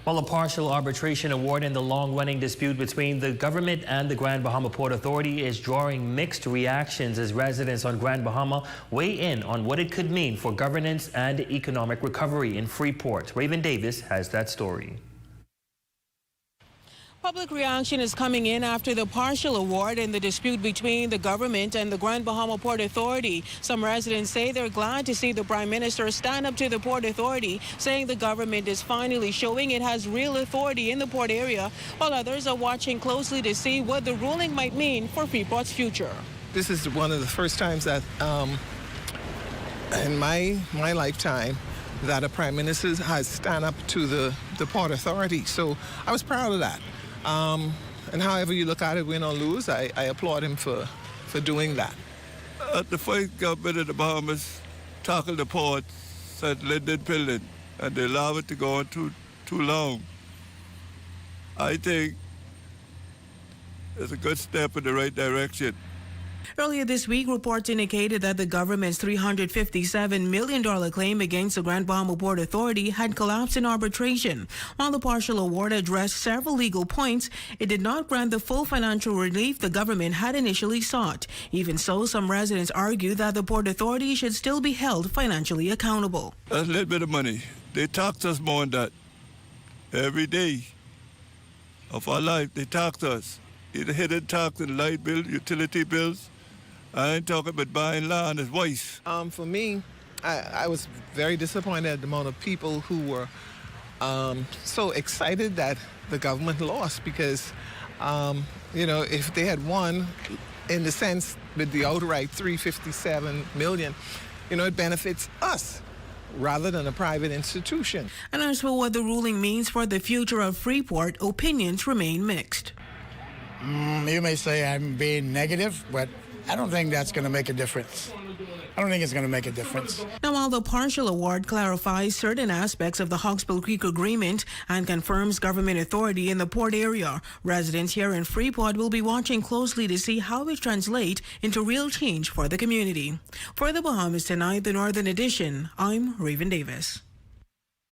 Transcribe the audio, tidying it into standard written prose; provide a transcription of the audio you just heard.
While a partial arbitration award in the long-running dispute between the government and the Grand Bahama Port Authority is drawing mixed reactions as residents on Grand Bahama weigh in on what it could mean for governance and economic recovery in Freeport. Raven Davis has that story. Public reaction is coming in after the partial award in the dispute between the government and the Grand Bahama Port Authority. Some residents say they're glad to see the Prime Minister stand up to the Port Authority, saying the government is finally showing it has real authority in the port area, while others are watching closely to see what the ruling might mean for Freeport's future. This is one of the first times that in my lifetime that a Prime Minister has stand up to the Port Authority. So I was proud of that. And however you look at it, win or lose, I applaud him for doing that. The first government of the Bahamas tackled the port, said Linden Pillen, and they allowed it to go on too long. I think it's a good step in the right direction. Earlier this week, reports indicated that the government's $357 million claim against the Grand Bahama Port Authority had collapsed in arbitration. While the partial award addressed several legal points, it did not grant the full financial relief the government had initially sought. Even so, some residents argue that the Port Authority should still be held financially accountable. That's a little bit of money. They tax us more than that. Every day of our life, they tax us. Either hidden tax and light bill, utility bills. I ain't talking about buying land as waste. For me, I was very disappointed at the amount of people who were so excited that the government lost because, if they had won, in the sense with the outright $357 million, it benefits us rather than a private institution. And as for what the ruling means for the future of Freeport, opinions remain mixed. You may say I'm being negative, but I don't think that's going to make a difference. I don't think it's going to make a difference. Now, while the partial award clarifies certain aspects of the Hawkesbury Creek Agreement and confirms government authority in the port area, residents here in Freeport will be watching closely to see how it translates into real change for the community. For the Bahamas Tonight, the Northern Edition, I'm Raven Davis.